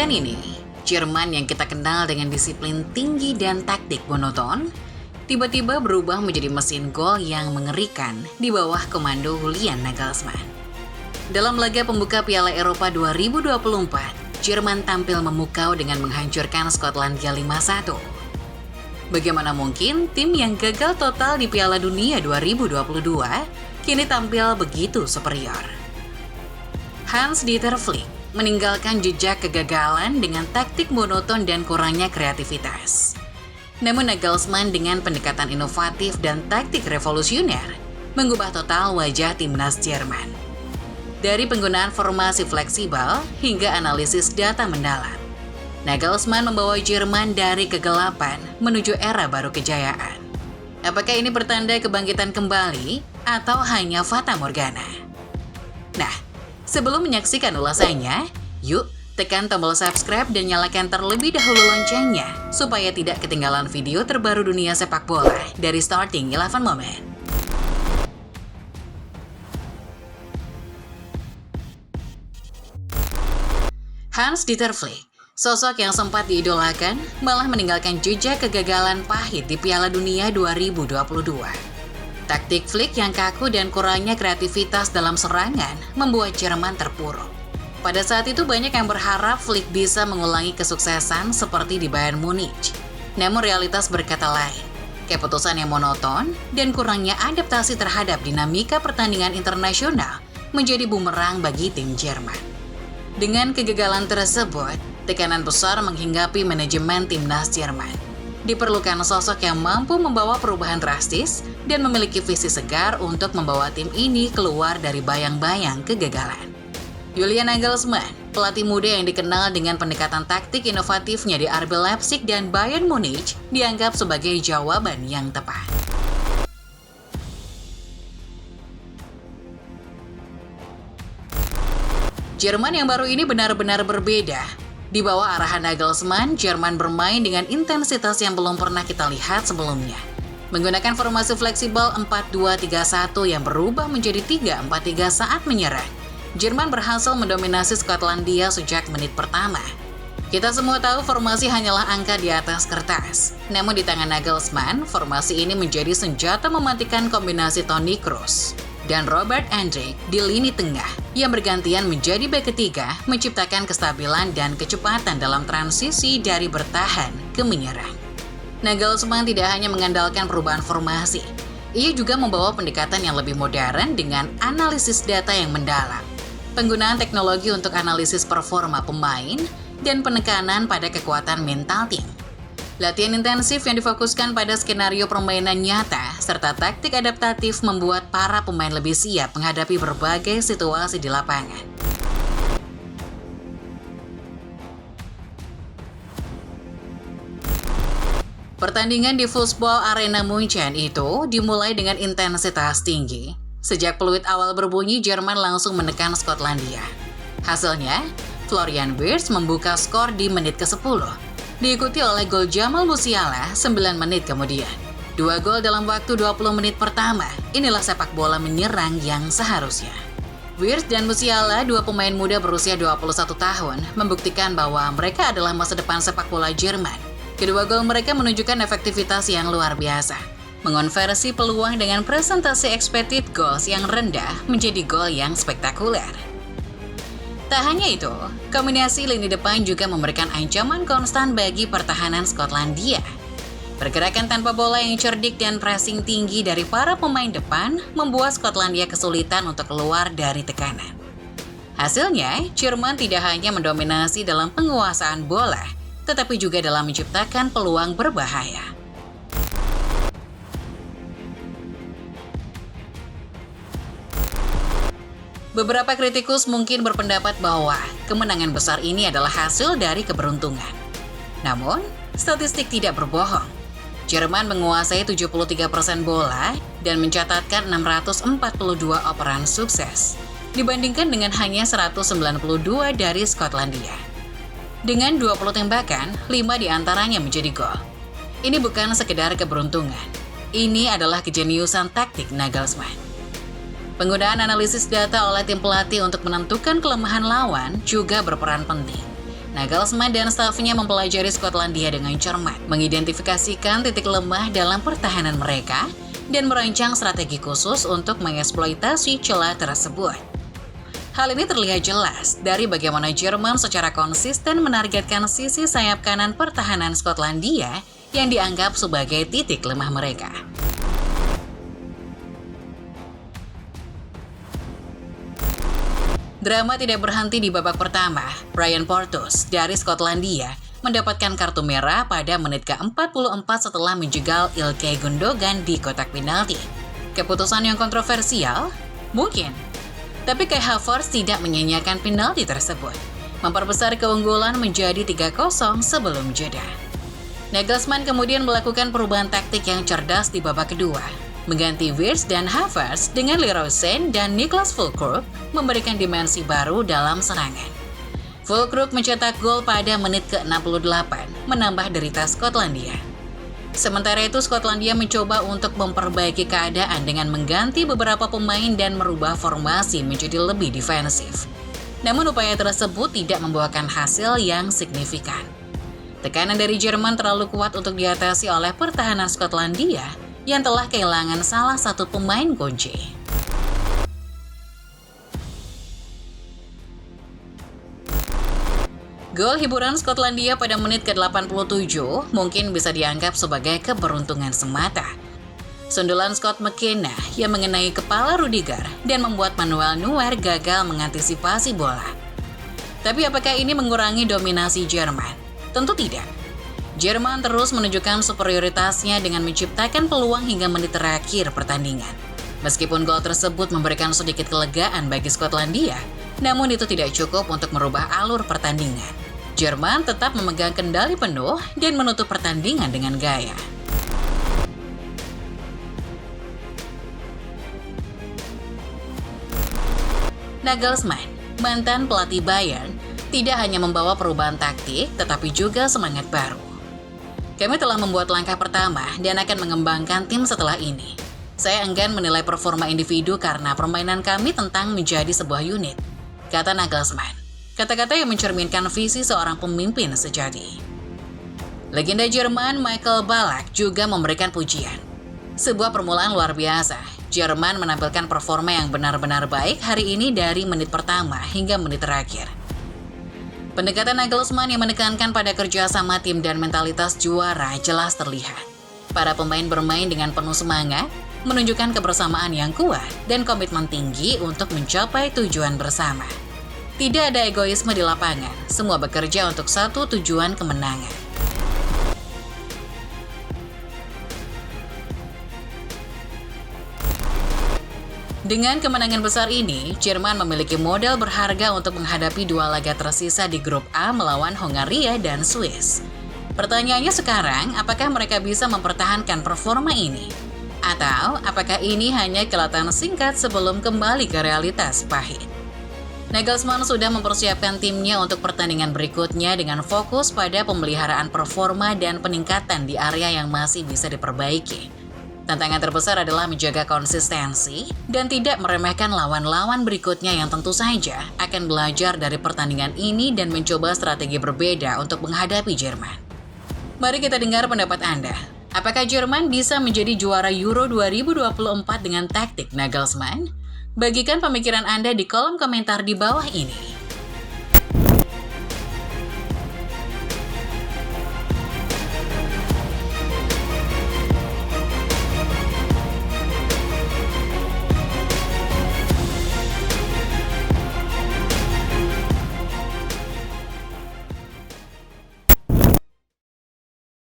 Pekan ini, Jerman yang kita kenal dengan disiplin tinggi dan taktik monoton, tiba-tiba berubah menjadi mesin gol yang mengerikan di bawah komando Julian Nagelsmann. Dalam laga pembuka Piala Eropa 2024, Jerman tampil memukau dengan menghancurkan Skotlandia 5-1. Bagaimana mungkin tim yang gagal total di Piala Dunia 2022 kini tampil begitu superior? Hans-Dieter Flick meninggalkan jejak kegagalan dengan taktik monoton dan kurangnya kreativitas. Namun Nagelsmann dengan pendekatan inovatif dan taktik revolusioner mengubah total wajah timnas Jerman. Dari penggunaan formasi fleksibel hingga analisis data mendalam, Nagelsmann membawa Jerman dari kegelapan menuju era baru kejayaan. Apakah ini pertanda kebangkitan kembali atau hanya fata morgana? Nah, sebelum menyaksikan ulasannya, yuk tekan tombol subscribe dan nyalakan terlebih dahulu loncengnya supaya tidak ketinggalan video terbaru dunia sepak bola dari Starting 11 Moment. Hans-Dieter Flick, sosok yang sempat diidolakan, malah meninggalkan jejak kegagalan pahit di Piala Dunia 2022. Taktik Flick yang kaku dan kurangnya kreativitas dalam serangan membuat Jerman terpuruk. Pada saat itu banyak yang berharap Flick bisa mengulangi kesuksesan seperti di Bayern Munich. Namun realitas berkata lain. Keputusan yang monoton dan kurangnya adaptasi terhadap dinamika pertandingan internasional menjadi bumerang bagi tim Jerman. Dengan kegagalan tersebut, tekanan besar menghinggapi manajemen timnas Jerman. Diperlukan sosok yang mampu membawa perubahan drastis dan memiliki visi segar untuk membawa tim ini keluar dari bayang-bayang kegagalan. Julian Nagelsmann, pelatih muda yang dikenal dengan pendekatan taktik inovatifnya di RB Leipzig dan Bayern Munich, dianggap sebagai jawaban yang tepat. Jerman yang baru ini benar-benar berbeda. Di bawah arahan Nagelsmann, Jerman bermain dengan intensitas yang belum pernah kita lihat sebelumnya. Menggunakan formasi fleksibel 4-2-3-1 yang berubah menjadi 3-4-3 saat menyerang, Jerman berhasil mendominasi Skotlandia sejak menit pertama. Kita semua tahu formasi hanyalah angka di atas kertas. Namun di tangan Nagelsmann, formasi ini menjadi senjata mematikan kombinasi Toni Kroos dan Robert Andrich di lini tengah yang bergantian menjadi bek ketiga, menciptakan kestabilan dan kecepatan dalam transisi dari bertahan ke menyerang. Nagelsmann tidak hanya mengandalkan perubahan formasi, ia juga membawa pendekatan yang lebih modern dengan analisis data yang mendalam, penggunaan teknologi untuk analisis performa pemain, dan penekanan pada kekuatan mental tim. Latihan intensif yang difokuskan pada skenario permainan nyata serta taktik adaptatif membuat para pemain lebih siap menghadapi berbagai situasi di lapangan. Pertandingan di Fußball Arena Munchen itu dimulai dengan intensitas tinggi. Sejak peluit awal berbunyi, Jerman langsung menekan Skotlandia. Hasilnya, Florian Wirtz membuka skor di menit ke-10. Diikuti oleh gol Jamal Musiala 9 menit kemudian. 2 gol dalam waktu 20 menit pertama. Inilah sepak bola menyerang yang seharusnya. Wirtz dan Musiala, dua pemain muda berusia 21 tahun, membuktikan bahwa mereka adalah masa depan sepak bola Jerman. Kedua gol mereka menunjukkan efektivitas yang luar biasa, mengonversi peluang dengan presentasi expected goals yang rendah menjadi gol yang spektakuler. Tak hanya itu, kombinasi lini depan juga memberikan ancaman konstan bagi pertahanan Skotlandia. Pergerakan tanpa bola yang cerdik dan pressing tinggi dari para pemain depan membuat Skotlandia kesulitan untuk keluar dari tekanan. Hasilnya, Jerman tidak hanya mendominasi dalam penguasaan bola, tetapi juga dalam menciptakan peluang berbahaya. Beberapa kritikus mungkin berpendapat bahwa kemenangan besar ini adalah hasil dari keberuntungan. Namun, statistik tidak berbohong. Jerman menguasai 73% bola dan mencatatkan 642 operan sukses, dibandingkan dengan hanya 192 dari Skotlandia. Dengan 20 tembakan, 5 diantaranya menjadi gol. Ini bukan sekedar keberuntungan. Ini adalah kejeniusan taktik Nagelsmann. Penggunaan analisis data oleh tim pelatih untuk menentukan kelemahan lawan juga berperan penting. Nagelsmann dan stafnya mempelajari Skotlandia dengan cermat, mengidentifikasikan titik lemah dalam pertahanan mereka, dan merancang strategi khusus untuk mengeksploitasi celah tersebut. Hal ini terlihat jelas dari bagaimana Jerman secara konsisten menargetkan sisi sayap kanan pertahanan Skotlandia yang dianggap sebagai titik lemah mereka. Drama tidak berhenti di babak pertama. Ryan Porteous dari Skotlandia mendapatkan kartu merah pada menit ke-44 setelah menjegal Ilkay Gundogan di kotak penalti. Keputusan yang kontroversial? Mungkin. Tapi Kai Havertz tidak menyanyiakan penalti tersebut, memperbesar keunggulan menjadi 3-0 sebelum jeda. Nagelsmann kemudian melakukan perubahan taktik yang cerdas di babak kedua, mengganti Wirtz dan Havertz dengan Leroy Sane dan Niklas Füllkrug memberikan dimensi baru dalam serangan. Füllkrug mencetak gol pada menit ke-68, menambah derita Skotlandia. Sementara itu, Skotlandia mencoba untuk memperbaiki keadaan dengan mengganti beberapa pemain dan merubah formasi menjadi lebih defensif. Namun upaya tersebut tidak membuahkan hasil yang signifikan. Tekanan dari Jerman terlalu kuat untuk diatasi oleh pertahanan Skotlandia yang telah kehilangan salah satu pemain kunci. Gol hiburan Skotlandia pada menit ke-87 mungkin bisa dianggap sebagai keberuntungan semata. Sundulan Scott McKenna yang mengenai kepala Rudiger dan membuat Manuel Neuer gagal mengantisipasi bola. Tapi apakah ini mengurangi dominasi Jerman? Tentu tidak. Jerman terus menunjukkan superioritasnya dengan menciptakan peluang hingga menit terakhir pertandingan. Meskipun gol tersebut memberikan sedikit kelegaan bagi Skotlandia, namun itu tidak cukup untuk merubah alur pertandingan. Jerman tetap memegang kendali penuh dan menutup pertandingan dengan gaya. Nagelsmann, mantan pelatih Bayern, tidak hanya membawa perubahan taktik, tetapi juga semangat baru. Kami telah membuat langkah pertama dan akan mengembangkan tim setelah ini. Saya enggan menilai performa individu karena permainan kami tentang menjadi sebuah unit, kata Nagelsmann. Kata-kata yang mencerminkan visi seorang pemimpin sejati. Legenda Jerman Michael Ballack juga memberikan pujian. Sebuah permulaan luar biasa. Jerman menampilkan performa yang benar-benar baik hari ini dari menit pertama hingga menit terakhir. Pendekatan Nagelsmann yang menekankan pada kerjasama tim dan mentalitas juara jelas terlihat. Para pemain bermain dengan penuh semangat, menunjukkan kebersamaan yang kuat dan komitmen tinggi untuk mencapai tujuan bersama. Tidak ada egoisme di lapangan, semua bekerja untuk satu tujuan kemenangan. Dengan kemenangan besar ini, Jerman memiliki modal berharga untuk menghadapi dua laga tersisa di grup A melawan Hongaria dan Swiss. Pertanyaannya sekarang, apakah mereka bisa mempertahankan performa ini? Atau apakah ini hanya kelihatan singkat sebelum kembali ke realitas pahit? Nagelsmann sudah mempersiapkan timnya untuk pertandingan berikutnya dengan fokus pada pemeliharaan performa dan peningkatan di area yang masih bisa diperbaiki. Tantangan terbesar adalah menjaga konsistensi dan tidak meremehkan lawan-lawan berikutnya yang tentu saja akan belajar dari pertandingan ini dan mencoba strategi berbeda untuk menghadapi Jerman. Mari kita dengar pendapat Anda. Apakah Jerman bisa menjadi juara Euro 2024 dengan taktik Nagelsmann? Bagikan pemikiran Anda di kolom komentar di bawah ini.